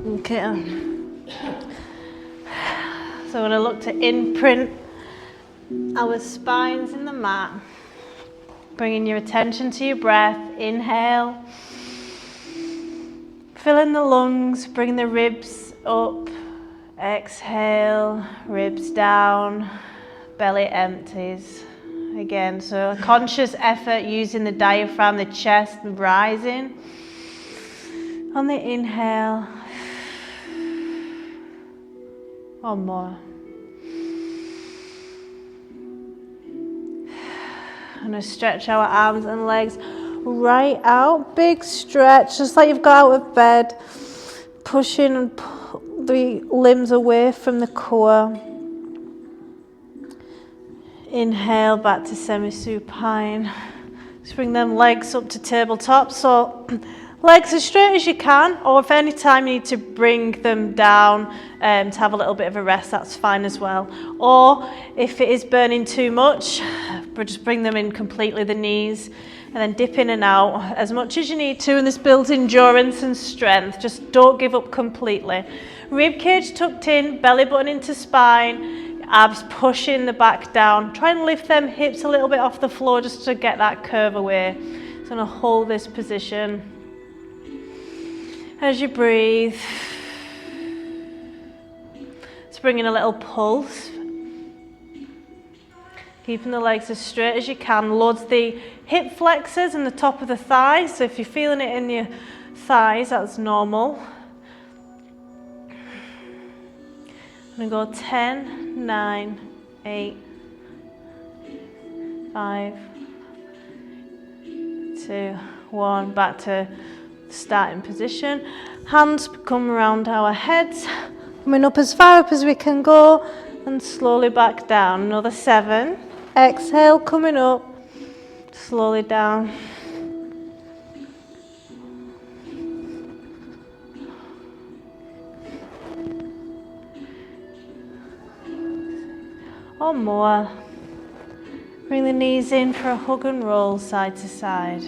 Okay. So we're going to look to imprint our spines in the mat. Bringing your attention to your breath. Inhale. Filling the lungs, bring the ribs up. Exhale, ribs down, belly empties. Again, so a conscious effort using the diaphragm, the chest rising. On the inhale. One more. I'm going to stretch our arms and legs right out. Big stretch, just like you've got out of bed. Pushing and the limbs away from the core. Inhale back to semi-supine. Just bring them legs up to tabletop. So legs as straight as you can, or if any time you need to bring them down to have a little bit of a rest, that's fine as well. Or if it is burning too much, just bring them in completely, the knees, and then dip in and out as much as you need to, and this builds endurance and strength. Just don't give up completely. Rib cage tucked in, belly button into spine, abs pushing the back down. Try and lift them hips a little bit off the floor just to get that curve away. So I'm going to hold this position. As you breathe, let's bring in a little pulse. Keeping the legs as straight as you can. Loads the hip flexors and the top of the thighs. So if you're feeling it in your thighs, that's normal. I'm going to go 10, 9, 8, 5, 2, 1. Back to starting position. Hands come around our heads. Coming up as far up as we can go. And slowly back down. Another 7. Exhale, coming up. Slowly down. One more. Bring the knees in for a hug and roll side to side.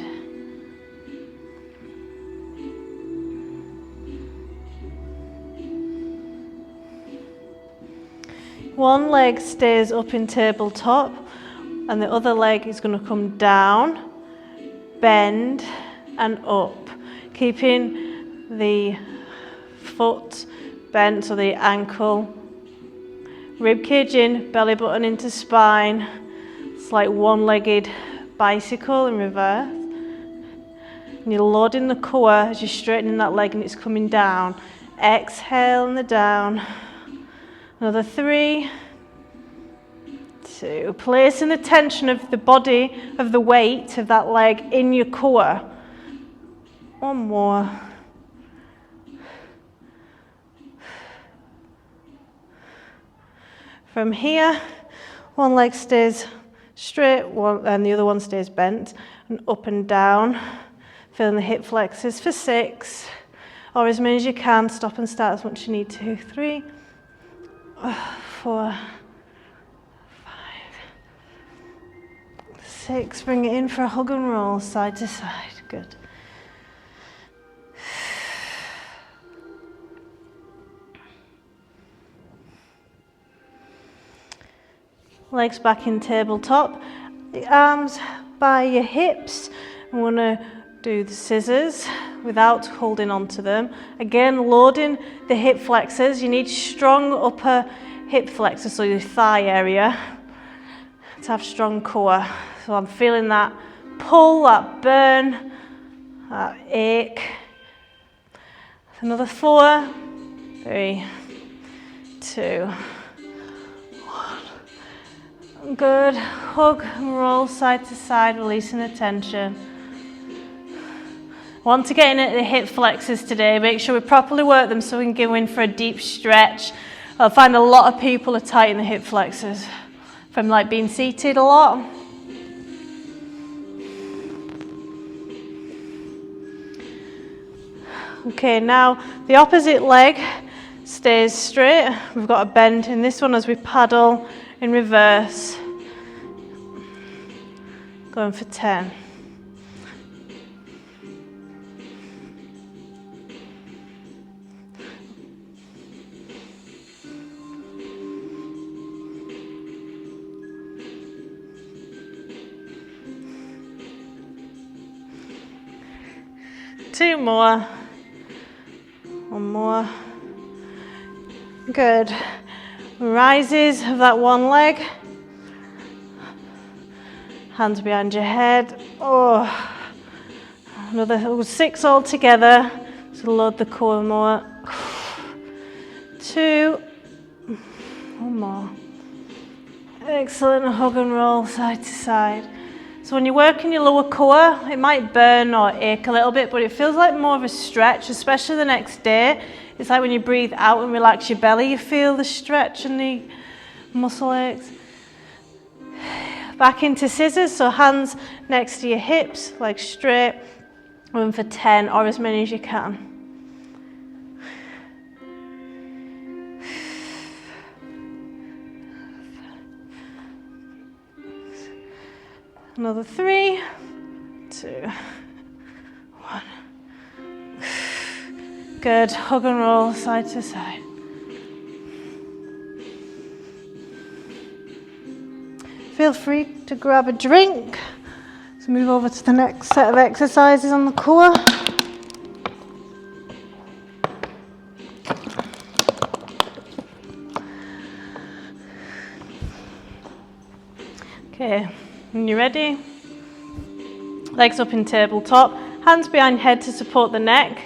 One leg stays up in tabletop and the other leg is going to come down, bend and up. Keeping the foot bent, so the ankle. Rib cage in, belly button into spine. It's like one-legged bicycle in reverse. And you're loading the core as you're straightening that leg and it's coming down. Exhale and the down. Another 3, 2. Placing the tension of the body, of the weight of that leg in your core. One more. From here, one leg stays straight and the other one stays bent, and up and down, feeling the hip flexors for 6, or as many as you can. Stop and start as much as you need to. 3, 4, 5, 6. Bring it in for a hug and roll side to side. Good. Legs back in tabletop. The arms by your hips. I'm going to do the scissors without holding on to them. Again, loading the hip flexors. You need strong upper hip flexors, so your thigh area, to have strong core. So I'm feeling that pull, that burn, that ache. Another 4, 3, 2, 1. Good. Hug and roll side to side, releasing the tension. Want to get in at the hip flexors today. Make sure we properly work them so we can go in for a deep stretch. I find a lot of people are tight in the hip flexors from like being seated a lot. Okay, now the opposite leg stays straight. We've got a bend in this one as we paddle in reverse. Going for 10. 2 more. 1 more. Good. Rises of that one leg. Hands behind your head. Oh, another 6 all together. So load the core more. 2. 1 more. Excellent. Hug and roll side to side. So when you're working your lower core, it might burn or ache a little bit, but it feels like more of a stretch, especially the next day. It's like when you breathe out and relax your belly, you feel the stretch and the muscle aches. Back into scissors, so hands next to your hips, legs straight. Run for 10 or as many as you can. Another 3, 2, 1. Good. Hug and roll side to side. Feel free to grab a drink. Let's move over to the next set of exercises on the core. Okay, when you're ready, legs up in tabletop, hands behind head to support the neck.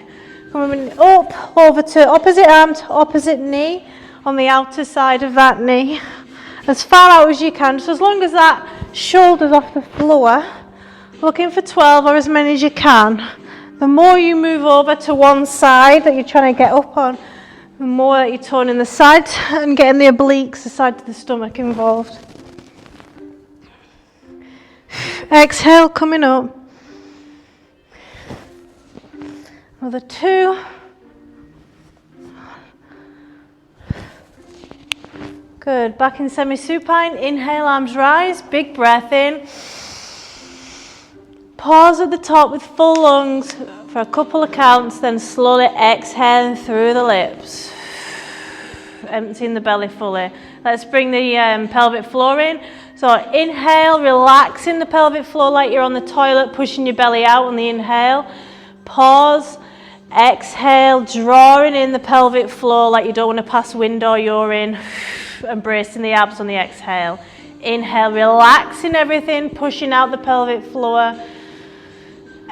Coming up over to opposite arm to opposite knee on the outer side of that knee. As far out as you can, so as long as that shoulder's off the floor, looking for 12 or as many as you can. The more you move over to one side that you're trying to get up on, the more that you're toning the side and getting the obliques, the side to the stomach involved. Exhale, coming up. Another 2. Good. Back in semi-supine. Inhale, arms rise. Big breath in. Pause at the top with full lungs for a couple of counts, then slowly exhale through the lips. Emptying the belly fully. Let's bring the pelvic floor in. So inhale, relaxing the pelvic floor like you're on the toilet, pushing your belly out on the inhale. Pause. Exhale, drawing in the pelvic floor like you don't want to pass wind or urine. Embracing the abs on the exhale. Inhale, relaxing everything, pushing out the pelvic floor.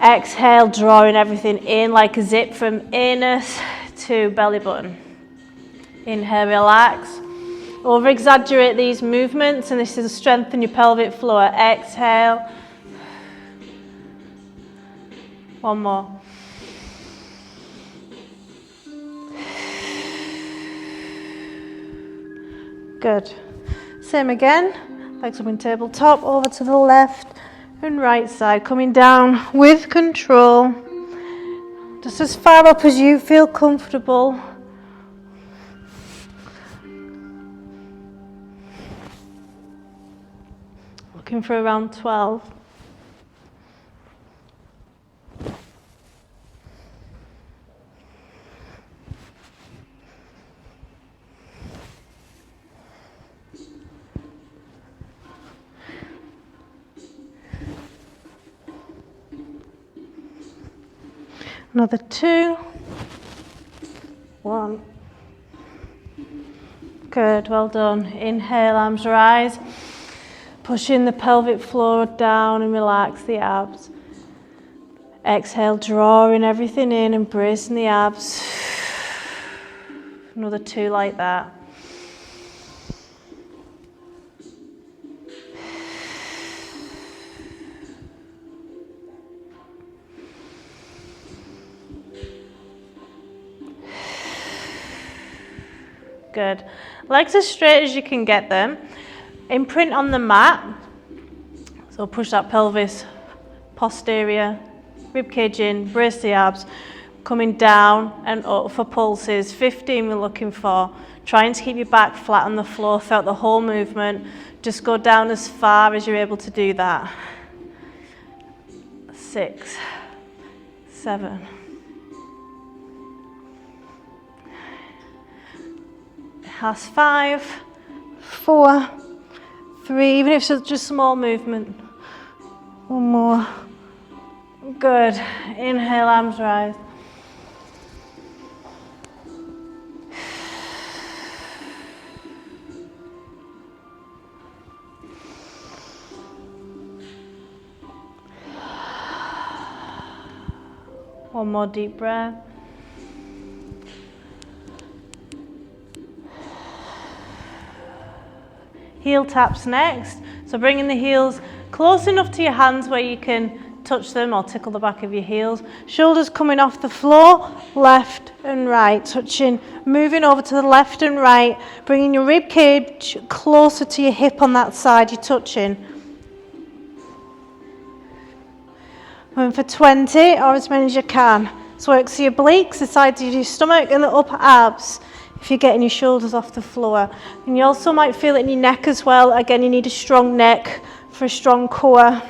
Exhale, drawing everything in like a zip from anus to belly button. Inhale, relax. Over exaggerate these movements, and this is to strengthen your pelvic floor. Exhale. 1 more. Good. Same again. Legs up in tabletop, over to the left and right side. Coming down with control. Just as far up as you feel comfortable. Looking for around 12. Another 2. 1. Good, well done. Inhale, arms rise. Pushing the pelvic floor down and relax the abs. Exhale, drawing everything in, embracing the abs. Another 2 like that. Good. Legs as straight as you can get them. Imprint on the mat. So push that pelvis posterior, rib cage in, brace the abs. Coming down and up for pulses. 15 we're looking for. Trying to keep your back flat on the floor throughout the whole movement. Just go down as far as you're able to do that. 6, 7. That's 5, 4, 3, even if it's just small movement. 1 more. Good. Inhale, arms rise. One more deep breath. Heel taps next. So bringing the heels close enough to your hands where you can touch them or tickle the back of your heels. Shoulders coming off the floor, left and right, touching, moving over to the left and right, bringing your rib cage closer to your hip on that side you're touching. Going for 20 or as many as you can. So work to your obliques, the sides of your stomach and the upper abs if you're getting your shoulders off the floor. And you also might feel it in your neck as well. Again, you need a strong neck for a strong core.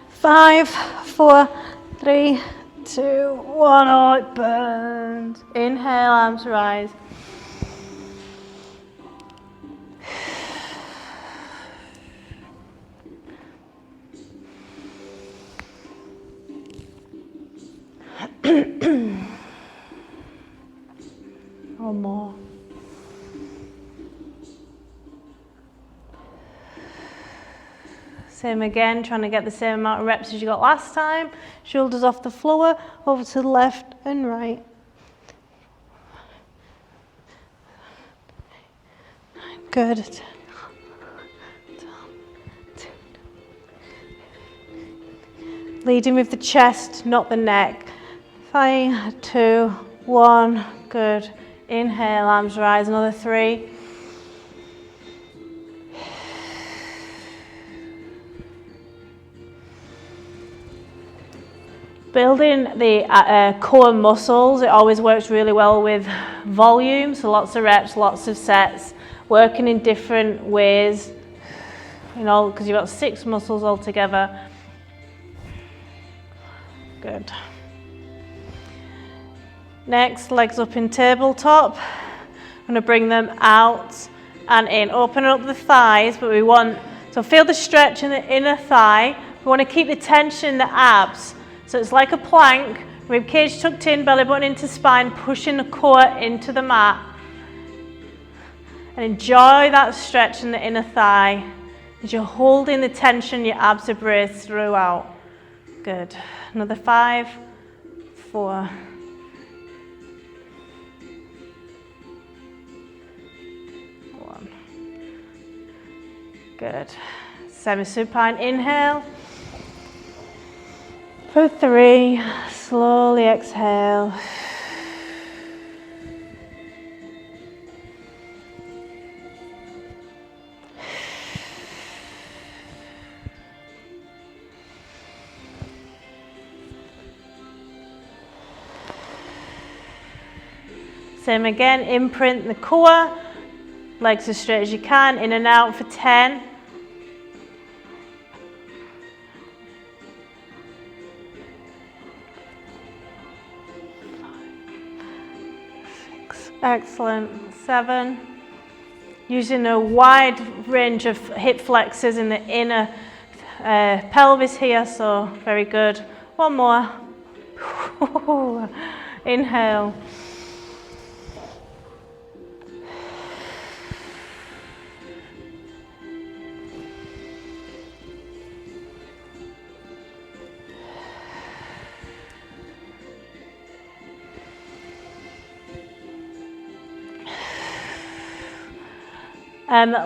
5, 4, 3, 2, 1. Oh, it burns. Inhale, arms rise. One more. Same again, trying to get the same amount of reps as you got last time. Shoulders off the floor, over to the left and right. Good. Leading with the chest, not the neck. 5, 2, 1. Good. Inhale, arms rise. Another 3. Building the core muscles, it always works really well with volume, so lots of reps, lots of sets, working in different ways, you know, because you've got 6 muscles altogether. Good. Next, legs up in tabletop. I'm going to bring them out and in, opening up the thighs, but we want, so feel the stretch in the inner thigh. We want to keep the tension in the abs. So it's like a plank, rib cage tucked in, belly button into spine, pushing the core into the mat. And enjoy that stretch in the inner thigh as you're holding the tension, your abs are braced throughout. Good. Another 5, 4. Good. Semi-supine inhale. For 3, slowly exhale. Same again, imprint the core, legs as straight as you can, in and out for 10. 6, excellent, 7. Using a wide range of hip flexors in the inner pelvis here, so very good. One more. Inhale.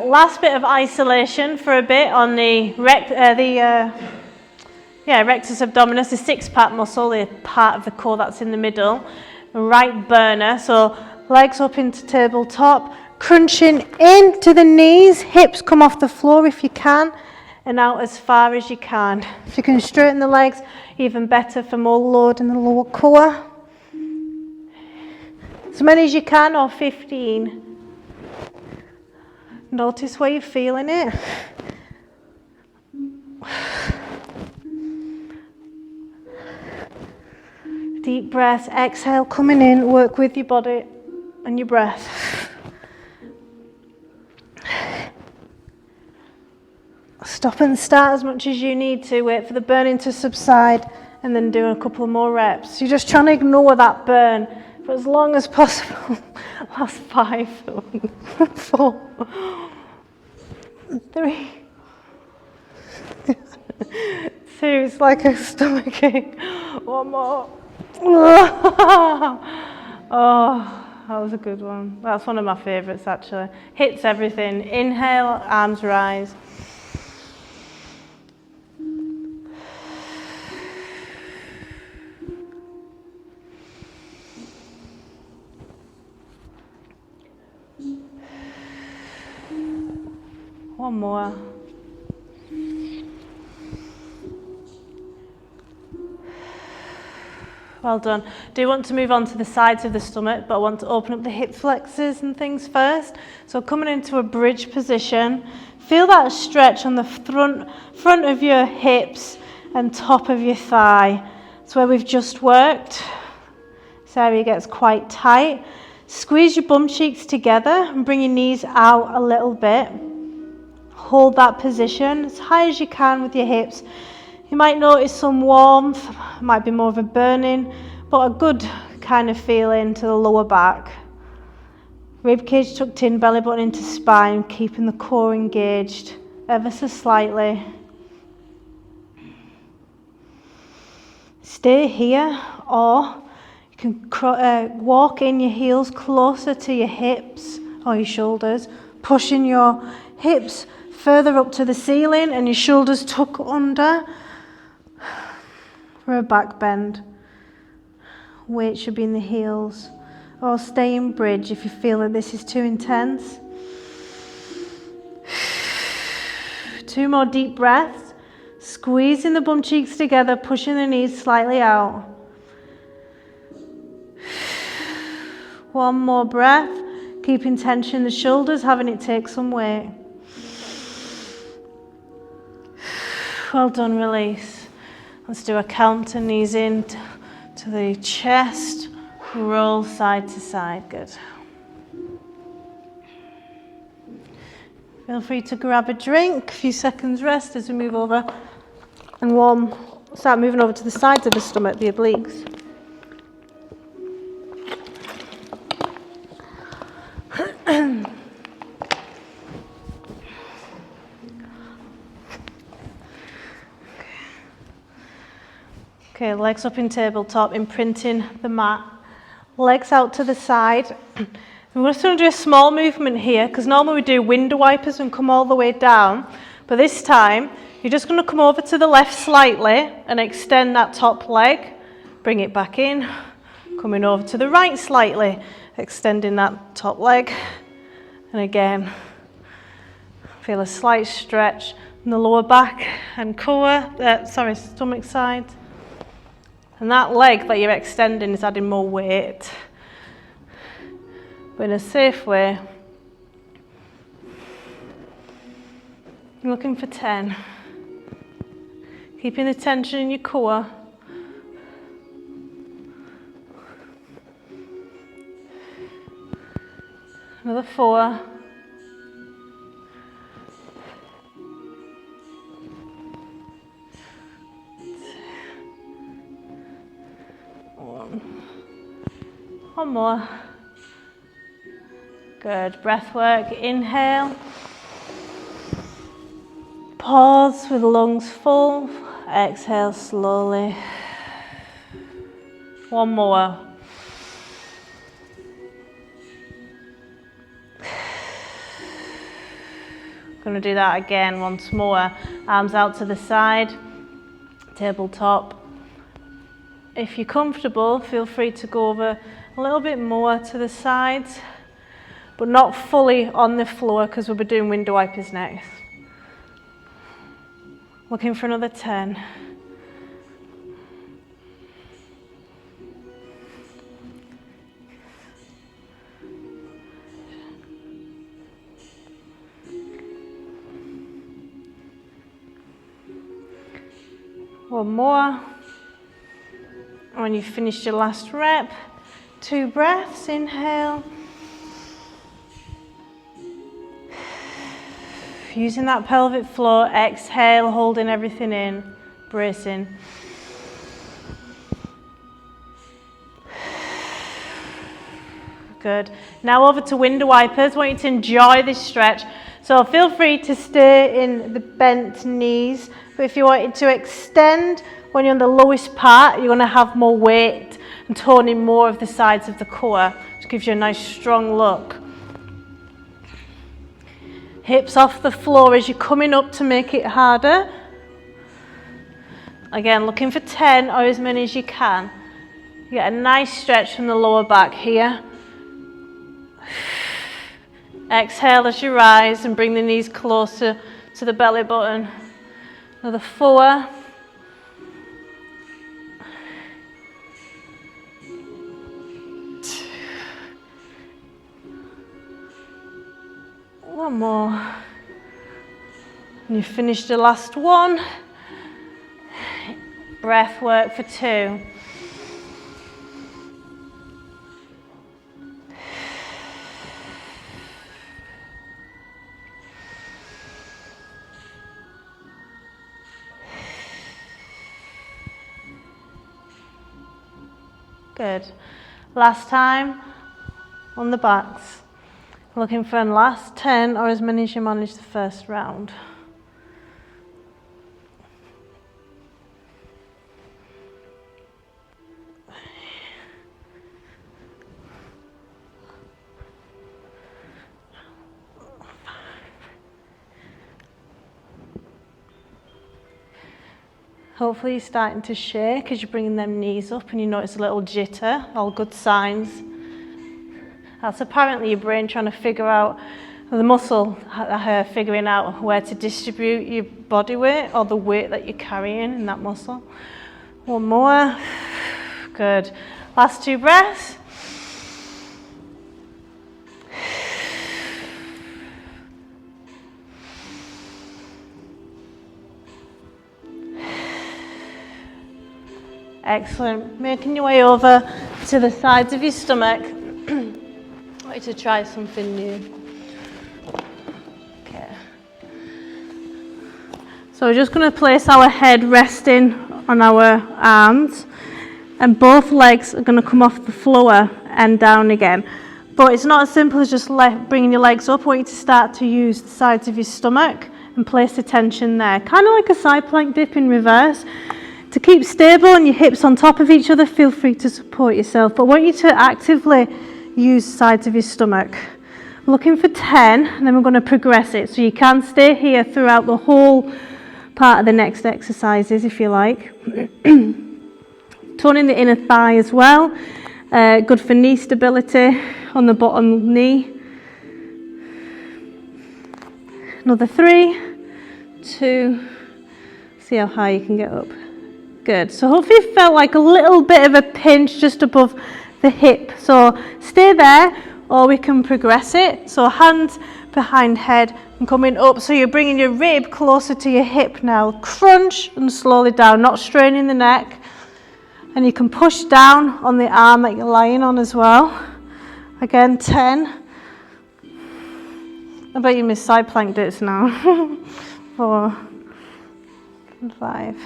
Last bit of isolation for a bit on the rectus abdominis, the 6-pack muscle, the part of the core that's in the middle, right burner. So legs up into tabletop, crunching into the knees, hips come off the floor if you can, and out as far as you can. If you can straighten the legs, even better for more load in the lower core. As many as you can, or 15. Notice where you're feeling it. Deep breath, exhale, coming in, work with your body and your breath. Stop and start as much as you need to, wait for the burning to subside, and then do a couple more reps. You're just trying to ignore that burn for as long as possible. Last 5, 4, 3, 2, it's like a stomach ache. 1 more. Oh, that was a good one. That's one of my favourites actually. Hits everything. Inhale, arms rise. One more. Well done. Do you want to move on to the sides of the stomach, but I want to open up the hip flexors and things first. So coming into a bridge position, feel that stretch on the front of your hips and top of your thigh. It's where we've just worked. This area gets quite tight. Squeeze your bum cheeks together and bring your knees out a little bit. Hold that position as high as you can with your hips. You might notice some warmth, it might be more of a burning, but a good kind of feeling to the lower back. Ribcage tucked in, belly button into spine, keeping the core engaged ever so slightly. Stay here, or you can walk in your heels closer to your hips or your shoulders, pushing your hips further up to the ceiling and your shoulders tuck under for a back bend. Weight should be in the heels, or stay in bridge if you feel that this is too intense. 2 more deep breaths, squeezing the bum cheeks together, pushing the knees slightly out. 1 more breath, keeping tension in the shoulders, having it take some weight. Well done, release. Let's do a counter, knees in to the chest, roll side to side, good. Feel free to grab a drink, a few seconds rest as we move over and start moving over to the sides of the stomach, the obliques. Okay, legs up in tabletop, imprinting the mat. Legs out to the side. We're just going to do a small movement here, because normally we do window wipers and come all the way down. But this time, you're just going to come over to the left slightly and extend that top leg. Bring it back in. Coming over to the right slightly, extending that top leg. And again, feel a slight stretch in the lower back and stomach side. And that leg that you're extending is adding more weight, but in a safe way. You're looking for 10. Keeping the tension in your core. Another 4. One more. Good. Breath work. Inhale. Pause with lungs full. Exhale slowly. One more. Going to do that again once more. Arms out to the side. Tabletop. If you're comfortable, feel free to go over a little bit more to the sides, but not fully on the floor because we'll be doing window wipers next. Looking for another 10. One more. When you've finished your last rep, 2 breaths, inhale. using that pelvic floor. Exhale, holding everything in, bracing. Good. Now over to window wipers. I want you to enjoy this stretch. So feel free to stay in the bent knees, but if you wanted to extend when you're on the lowest part, you're going to have more weight and toning more of the sides of the core, which gives you a nice strong look. Hips off the floor as you're coming up to make it harder. Again, looking for 10 or as many as you can. You get a nice stretch from the lower back here. Exhale as you rise and bring the knees closer to the belly button. Another 4. One more. And you've finished the last one. Breath work for 2. Good. Last time on the backs. Looking for the last 10 or as many as you manage the first round. Hopefully you're starting to shake as you're bringing them knees up and you notice a little jitter, all good signs. That's apparently your brain trying to figure out, the muscle figuring out where to distribute your body weight or the weight that you're carrying in that muscle. One more. Good. Last 2 breaths. Excellent. Making your way over to the sides of your stomach. I want you to try something new. Okay. So we're just going to place our head resting on our arms, and both legs are going to come off the floor and down again. But it's not as simple as just bringing your legs up. I want you to start to use the sides of your stomach and place the tension there. Kind of like a side plank dip in reverse. To keep stable and your hips on top of each other, feel free to support yourself. But I want you to actively use the sides of your stomach. Looking for 10, and then we're going to progress it. So you can stay here throughout the whole part of the next exercises if you like. Toning the inner thigh as well. Good for knee stability on the bottom knee. Another 3, 2, see how high you can get up. Good. So hopefully you felt like a little bit of a pinch just above the hip. So stay there, or we can progress it. So hands behind head and coming up. So you're bringing your rib closer to your hip now. Crunch and slowly down, not straining the neck. And you can push down on the arm that you're lying on as well. Again, 10. I bet you miss side plank dips now. 4 and 5.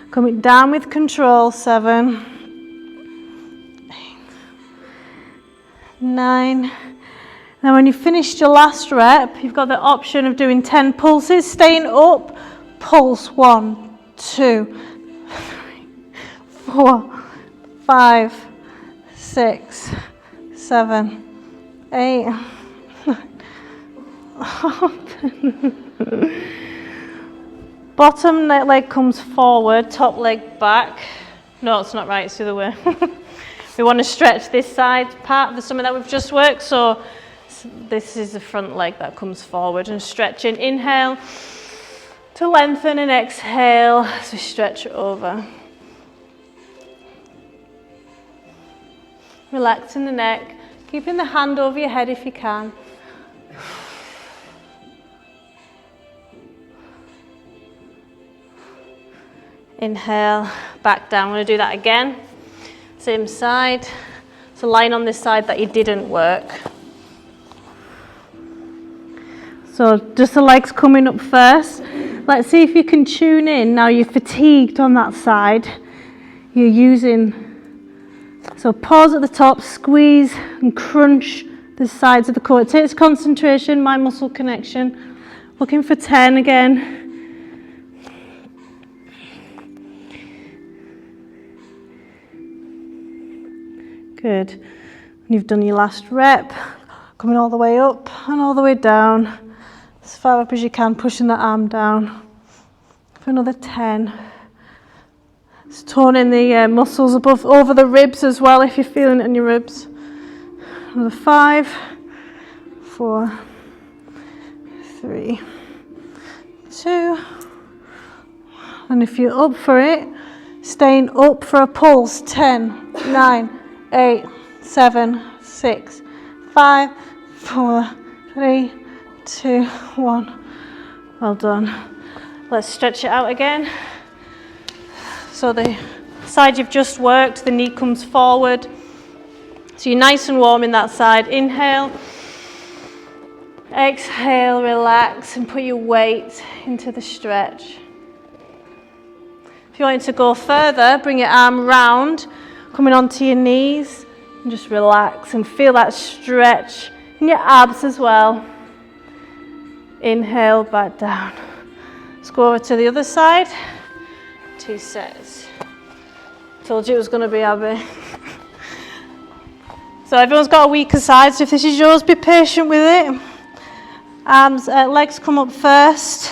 Coming down with control, 7, 8, 9. Now when you've finished your last rep, you've got the option of doing 10 pulses, staying up, pulse 1, 2, 3, 4, 5, 6, 7, 8, 9. Bottom leg comes forward, top leg back. No, it's not right, it's the other way. We want to stretch this side part of the stomach that we've just worked. So this is the front leg that comes forward and stretching. Inhale to lengthen and exhale as we stretch over. Relaxing the neck, keeping the hand over your head if you can. Inhale, back down. I'm going to do that again. Same side. So lying on this side that you didn't work. So just the legs coming up first. Let's see if you can tune in. Now you're fatigued on that side. You're using, so pause at the top, squeeze and crunch the sides of the core. It takes concentration, mind muscle connection. Looking for 10 again. Good. You've done your last rep, coming all the way up and all the way down, as far up as you can, pushing that arm down for another 10. Just toning the muscles above, over the ribs as well, if you're feeling it in your ribs. Another 5, 4, 3, 2, and if you're up for it, staying up for a pulse. 10, 9, 8, 7, 6, 5, 4, 3, 2, 1. Well done. Let's stretch it out again. So the side you've just worked, the knee comes forward. So you're nice and warm in that side. Inhale. Exhale, relax and put your weight into the stretch. If you want to go further, bring your arm round, coming onto your knees, and just relax and feel that stretch in your abs as well. Inhale, back down. Let's go over to the other side. 2 sets. Told you it was going to be Abby. So everyone's got a weaker side, so if this is yours, be patient with it. Arms, legs come up first.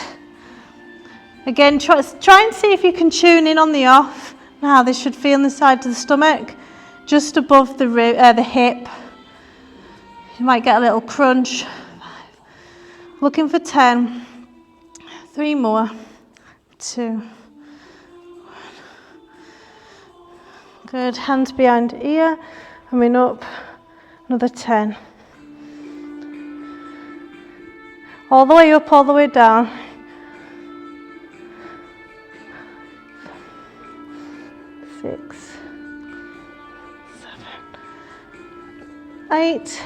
Again, try and see if you can tune in on the off. Now this should feel on the side of the stomach, just above the hip. You might get a little crunch. 5. Looking for 10. 3 more. 2. 1. Good. Hands behind ear. Coming up. Another 10. All the way up, all the way down. 6, 7, 8,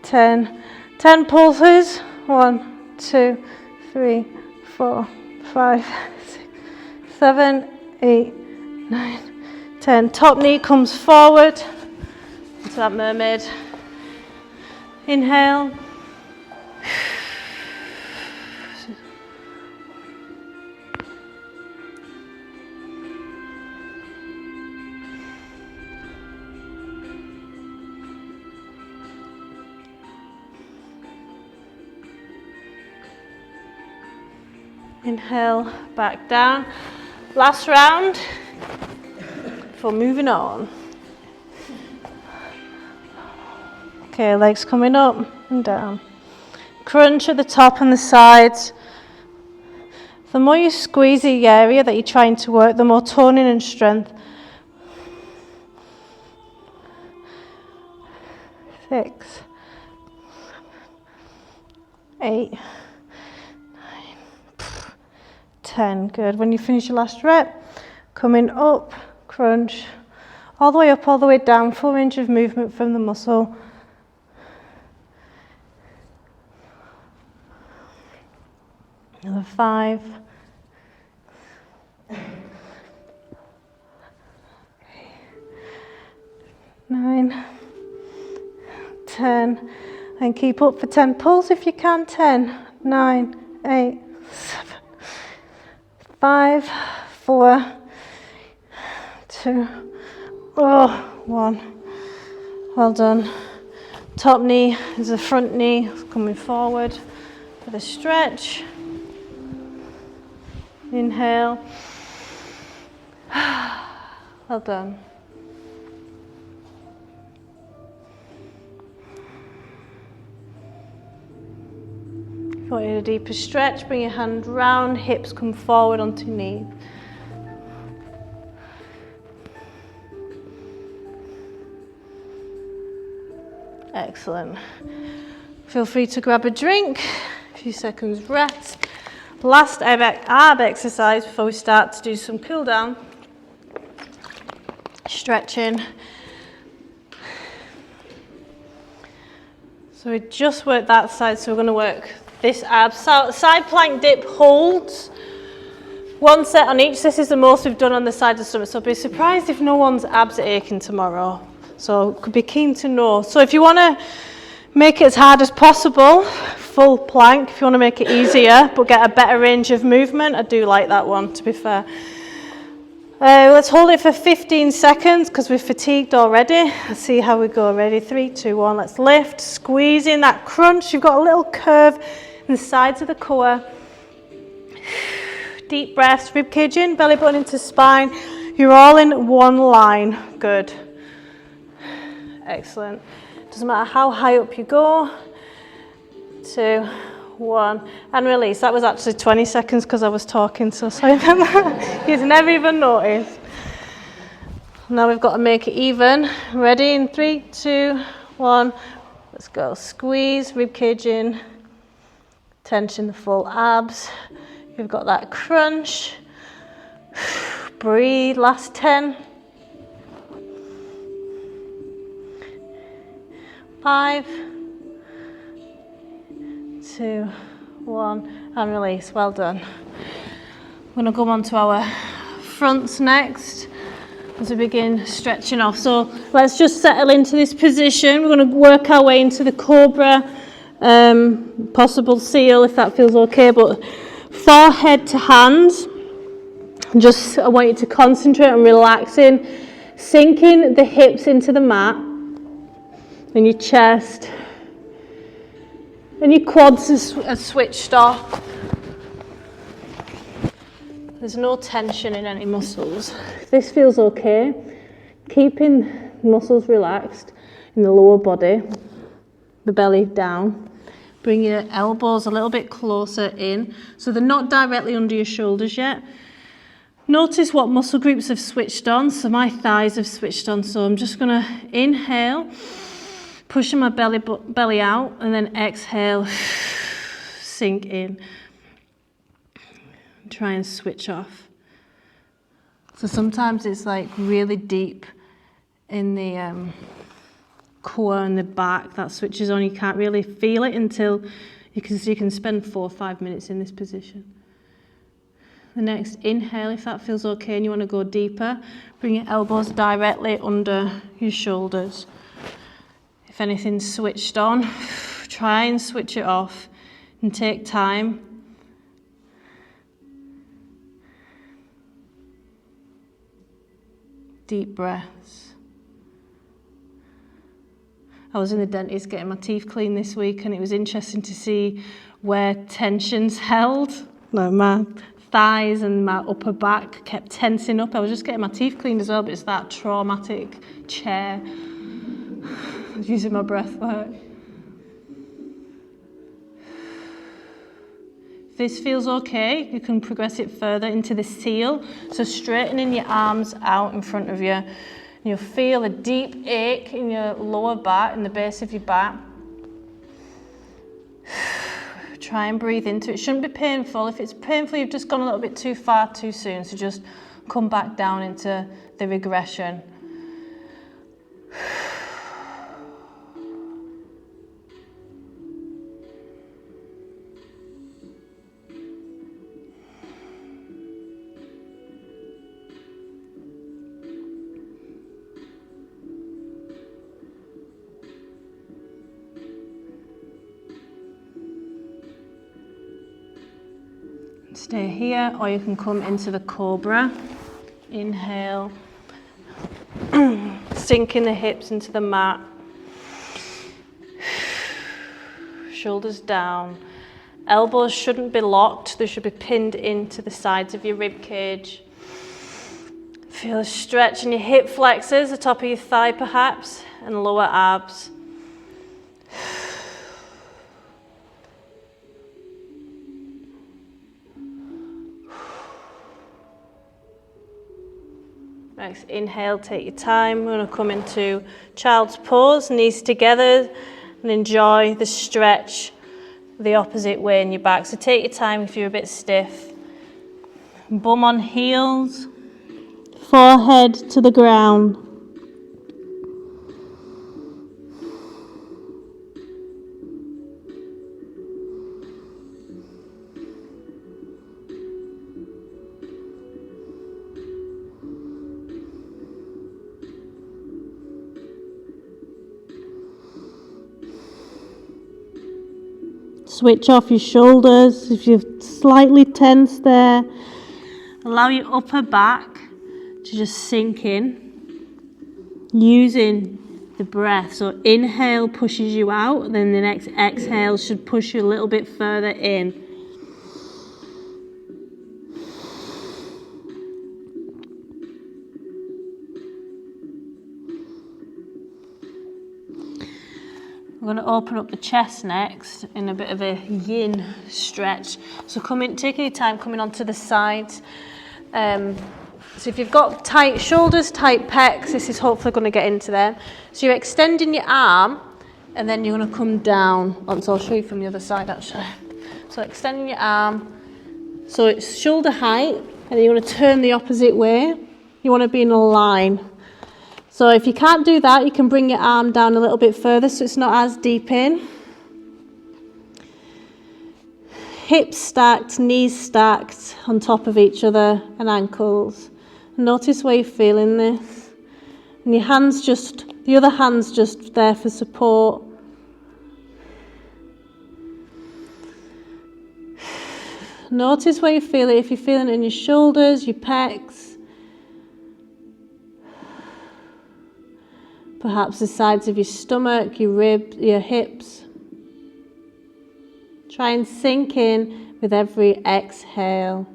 10. 10 pulses. 1, 2, 3, 4, 5, 6, 7, 8, 9, 10. Top knee comes forward into that mermaid. Inhale. Inhale, back down. Last round before moving on. Okay, legs coming up and down. Crunch at the top and the sides. The more you squeeze the area that you're trying to work, the more toning and strength. 6, 8, 9, 10. Good. When you finish your last rep, coming up, crunch, all the way up, all the way down, full range of movement from the muscle. Another 5. 9, 10, and keep up for 10. Pulse if you can. 10, 9, 8, 7, 5, 4, 2, 1. Well done. Top knee is the front knee coming forward for the stretch. Inhale. Well done. If you want a deeper stretch, bring your hand round, hips come forward onto knees. Excellent. Feel free to grab a drink, a few seconds rest. Last ab exercise before we start to do some cool down. Stretching. So we just worked that side, so we're going to work this ab. Side plank dip holds. One set on each. This is the most we've done on the side of the stomach, so I'll be surprised if no one's abs are aching tomorrow. So could be keen to know. So if you want to make it as hard as possible, full plank, if you want to make it easier, but get a better range of movement, I do like that one, to be fair. Let's hold it for 15 seconds because we're fatigued already. Let's see how we go. Ready? 3, 2, 1. Let's lift. Squeeze in that crunch. You've got a little curve in the sides of the core. Deep breaths. Ribcage in, belly button into spine. You're all in one line. Good. Excellent. Doesn't matter how high up you go. 2, 1, and release. That was actually 20 seconds because I was talking, so sorry about that. You've never even noticed. Now we've got to make it even. Ready? In 3, 2, 1. Let's go. Squeeze, ribcage in. Tension the full abs. You've got that crunch. Breathe. Last 10. 5, 2, 1, and release. Well done. We're going to go on to our fronts next as we begin stretching off. So let's just settle into this position. We're going to work our way into the cobra, possible seal if that feels okay, but forehead to hands. Just I want you to concentrate on relaxing, sinking the hips into the mat, and your chest. And your quads are switched off. There's no tension in any muscles. If this feels okay, keeping muscles relaxed in the lower body, the belly down. Bring your elbows a little bit closer in, so they're not directly under your shoulders yet. Notice what muscle groups have switched on. So my thighs have switched on, so I'm just going to inhale, pushing my belly out, and then exhale, sink in. Try and switch off. So sometimes it's like really deep in the core and the back that switches on. You can't really feel it until you can spend 4 or 5 minutes in this position. The next inhale, if that feels okay and you want to go deeper, bring your elbows directly under your shoulders. If anything's switched on, try and switch it off and take time. Deep breaths. I was in the dentist getting my teeth cleaned this week, and it was interesting to see where tension's held. No, my thighs and my upper back kept tensing up. I was just getting my teeth cleaned as well, but it's that traumatic chair. I was using my breath work. If this feels okay, you can progress it further into the seal. So straightening your arms out in front of you. And you'll feel a deep ache in your lower back, in the base of your back. Try and breathe into it. It shouldn't be painful. If it's painful, you've just gone a little bit too far too soon. So just come back down into the regression. Stay here, or you can come into the cobra. Inhale, sinking the hips into the mat. Shoulders down. Elbows shouldn't be locked, they should be pinned into the sides of your rib cage. Feel a stretch in your hip flexors, the top of your thigh perhaps, and lower abs. Next, inhale, take your time. We're going to come into child's pose, knees together, and enjoy the stretch the opposite way in your back. So take your time if you're a bit stiff. Bum on heels, forehead to the ground. Switch off your shoulders if you're slightly tense there. Allow your upper back to just sink in, using the breath. So inhale pushes you out, then the next exhale should push you a little bit further in. I'm going to open up the chest next in a bit of a yin stretch. So taking your time coming onto the sides. So if you've got tight shoulders, tight pecs, this is hopefully going to get into them. So you're extending your arm and then you're going to come down. So I'll show you from the other side actually. So extending your arm. So it's shoulder height and then you're going to turn the opposite way. You want to be in a line. So if you can't do that, you can bring your arm down a little bit further so it's not as deep in. Hips stacked, knees stacked on top of each other and ankles. Notice where you're feeling this. And your hands the other hand's just there for support. Notice where you feel it. If you're feeling it in your shoulders, your pecs. Perhaps the sides of your stomach, your ribs, your hips. Try and sink in with every exhale,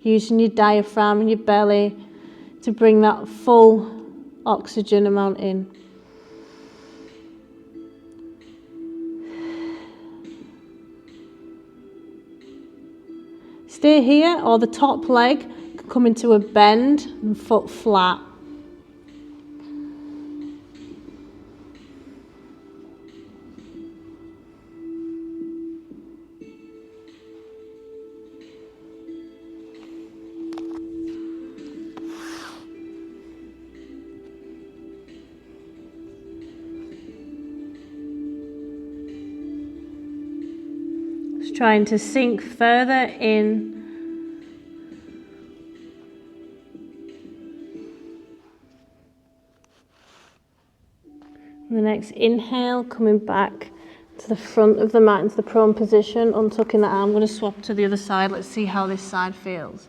using your diaphragm and your belly to bring that full oxygen amount in. Stay here, or the top leg can come into a bend and foot flat. Trying to sink further in. And the next inhale, coming back to the front of the mat into the prone position, untucking the arm. I'm going to swap to the other side. Let's see how this side feels.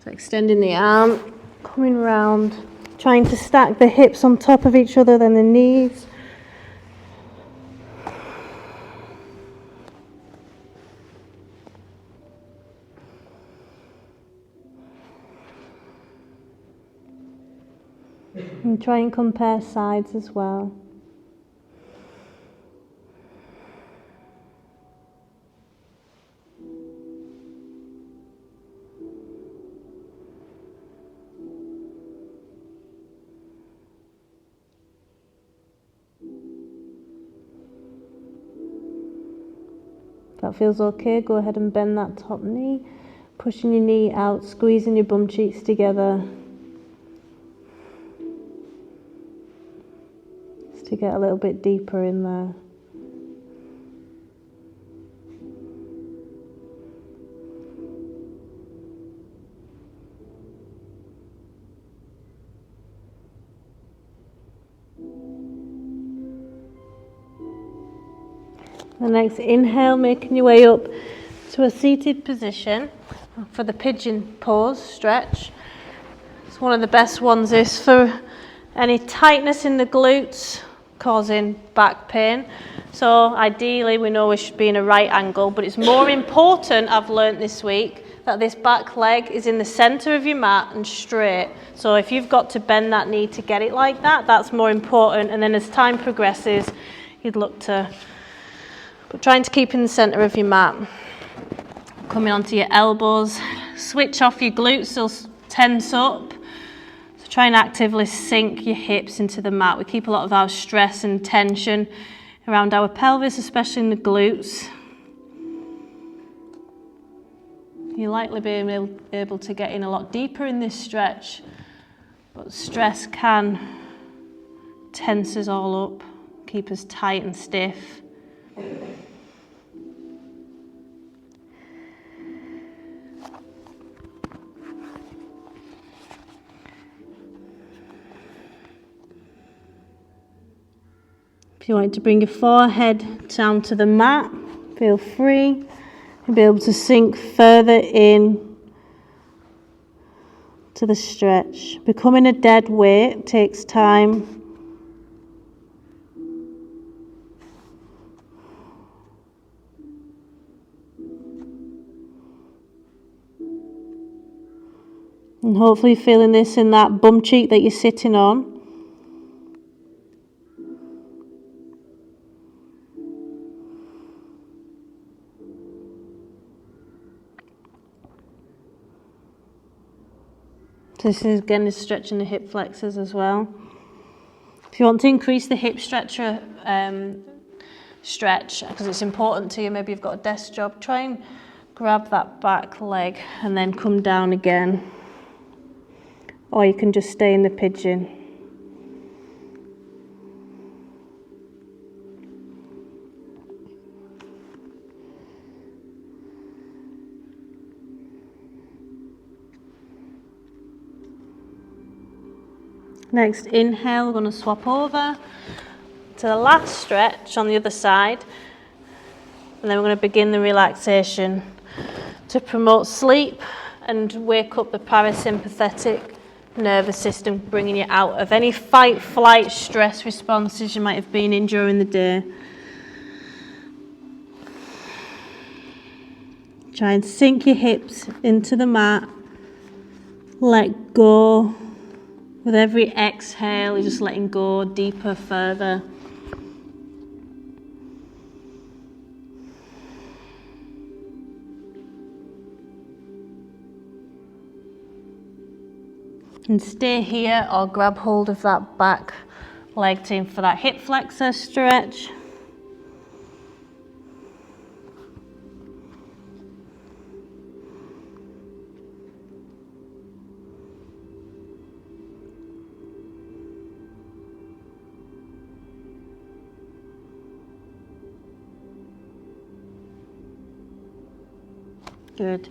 So extending the arm, coming round, trying to stack the hips on top of each other, then the knees. And try and compare sides as well. If that feels okay, go ahead and bend that top knee, pushing your knee out, squeezing your bum cheeks together. To get a little bit deeper in there. The next inhale, making your way up to a seated position for the pigeon pose stretch. It's one of the best ones is for any tightness in the glutes causing back pain. So ideally we know we should be in a right angle, but it's more important, I've learnt this week, that this back leg is in the centre of your mat and straight. So if you've got to bend that knee to get it like that, that's more important. And then as time progresses, you'd look to, but trying to keep in the centre of your mat. Coming onto your elbows, switch off your glutes, so tense up. Try and actively sink your hips into the mat. We keep a lot of our stress and tension around our pelvis, especially in the glutes. You'll likely be able to get in a lot deeper in this stretch, but stress can tense us all up, keep us tight and stiff. If you want to bring your forehead down to the mat, Feel free to be able to sink further in to the stretch. Becoming a dead weight takes time. And hopefully feeling this in that bum cheek that you're sitting on. This is again is stretching the hip flexors as well. If you want to increase the hip stretcher stretch, because it's important to you, maybe you've got a desk job, try and grab that back leg and then come down again. Or you can just stay in the pigeon. Next inhale, we're going to swap over to the last stretch on the other side, and then we're going to begin the relaxation to promote sleep and wake up the parasympathetic nervous system, bringing you out of any fight, flight, stress responses you might have been in during the day. Try and sink your hips into the mat, let go. With every exhale, you're just letting go deeper, further. And stay here or grab hold of that back leg team for that hip flexor stretch. Good.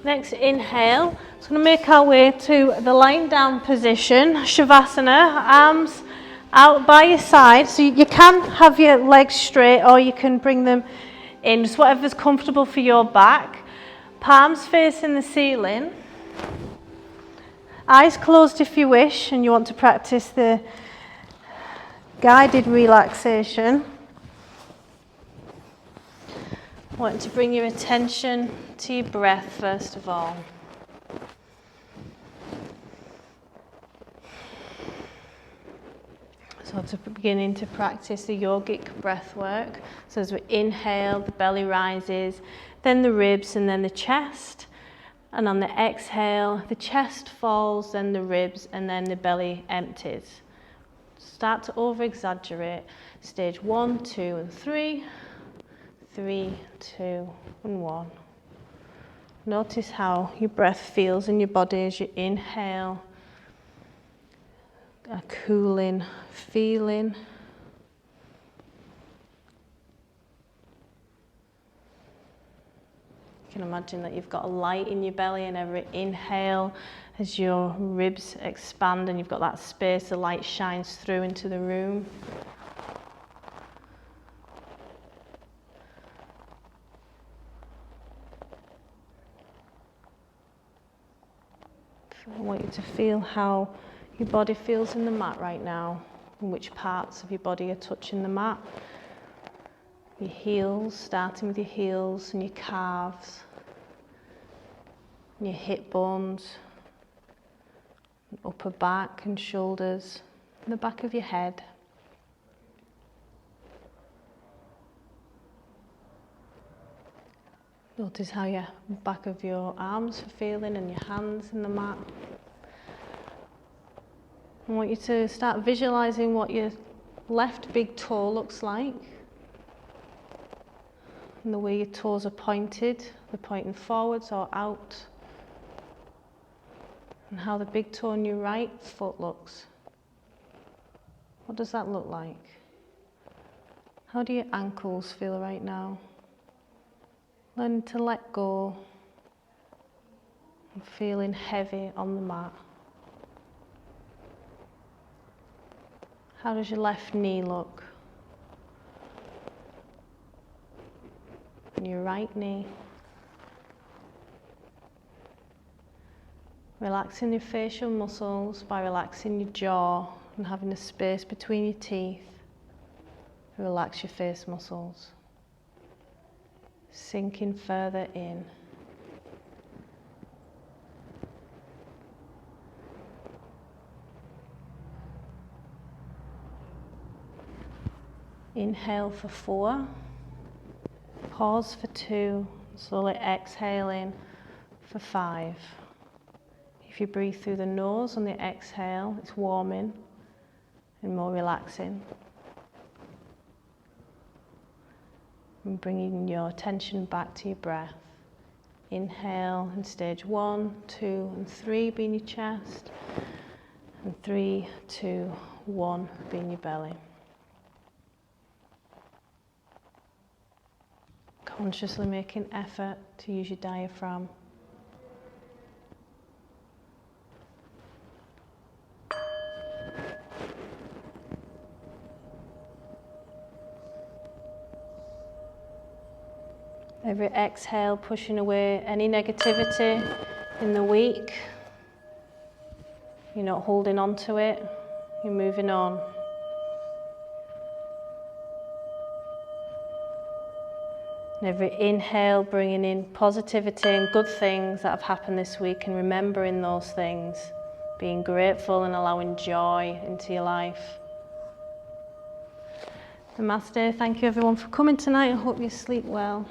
Next inhale, it's going to make our way to the lying down position, Shavasana, arms out by your side. So you can have your legs straight or you can bring them in, just whatever's comfortable for your back. Palms facing the ceiling. Eyes closed if you wish and you want to practice the guided relaxation. I want to bring your attention to your breath first of all. So to beginning to practice the yogic breath work. So as we inhale, the belly rises, then the ribs and then the chest. And on the exhale, the chest falls, then the ribs and then the belly empties. Start to over-exaggerate. Stage 1, 2 and 3. 3, 2 and 1. Notice how your breath feels in your body as you inhale. A cooling feeling. You can imagine that you've got a light in your belly, and every inhale as your ribs expand and you've got that space, the light shines through into the room. I want you to feel how your body feels in the mat right now, and which parts of your body are touching the mat. Your heels, starting with your heels and your calves, and your hip bones, upper back and shoulders, and the back of your head. Notice how your back of your arms are feeling and your hands in the mat. I want you to start visualizing what your left big toe looks like. And the way your toes are pointed, they're pointing forwards or out. And how the big toe on your right foot looks. What does that look like? How do your ankles feel right now? Learn to let go and feeling heavy on the mat. How does your left knee look? your right knee. Relaxing your facial muscles by relaxing your jaw and having a space between your teeth. Relax your face muscles. Sinking further in. Inhale for 4. Pause for 2. Slowly exhale in for 5. If you breathe through the nose on the exhale, it's warming and more relaxing. And bringing your attention back to your breath. Inhale in stage 1, 2 and 3 being your chest. And 3, 2, 1 being your belly. Consciously making effort to use your diaphragm. Every exhale, pushing away any negativity in the week. You're not holding on to it, you're moving on. And every inhale, bringing in positivity and good things that have happened this week and remembering those things. Being grateful and allowing joy into your life. Namaste. Thank you everyone for coming tonight. I hope you sleep well.